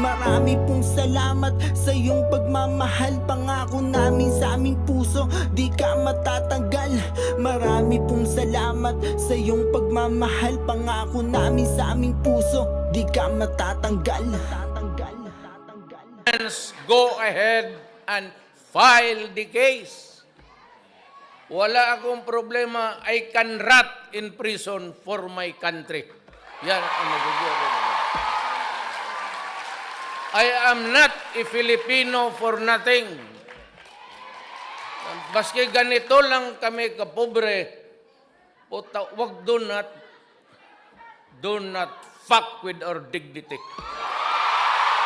Marami pong salamat sa iyong pagmamahal. Pangako namin sa aming puso, di ka matatanggal. Marami pong salamat sa iyong pagmamahal. Pangako namin sa aming puso, di ka matatanggal. Go ahead and file the case. Wala akong problema. I can rot in prison for my country. Yan ang magagawa. I am not a Filipino for nothing. Baski ganito lang kami kapobre, puta, wag do not fuck with our dignity.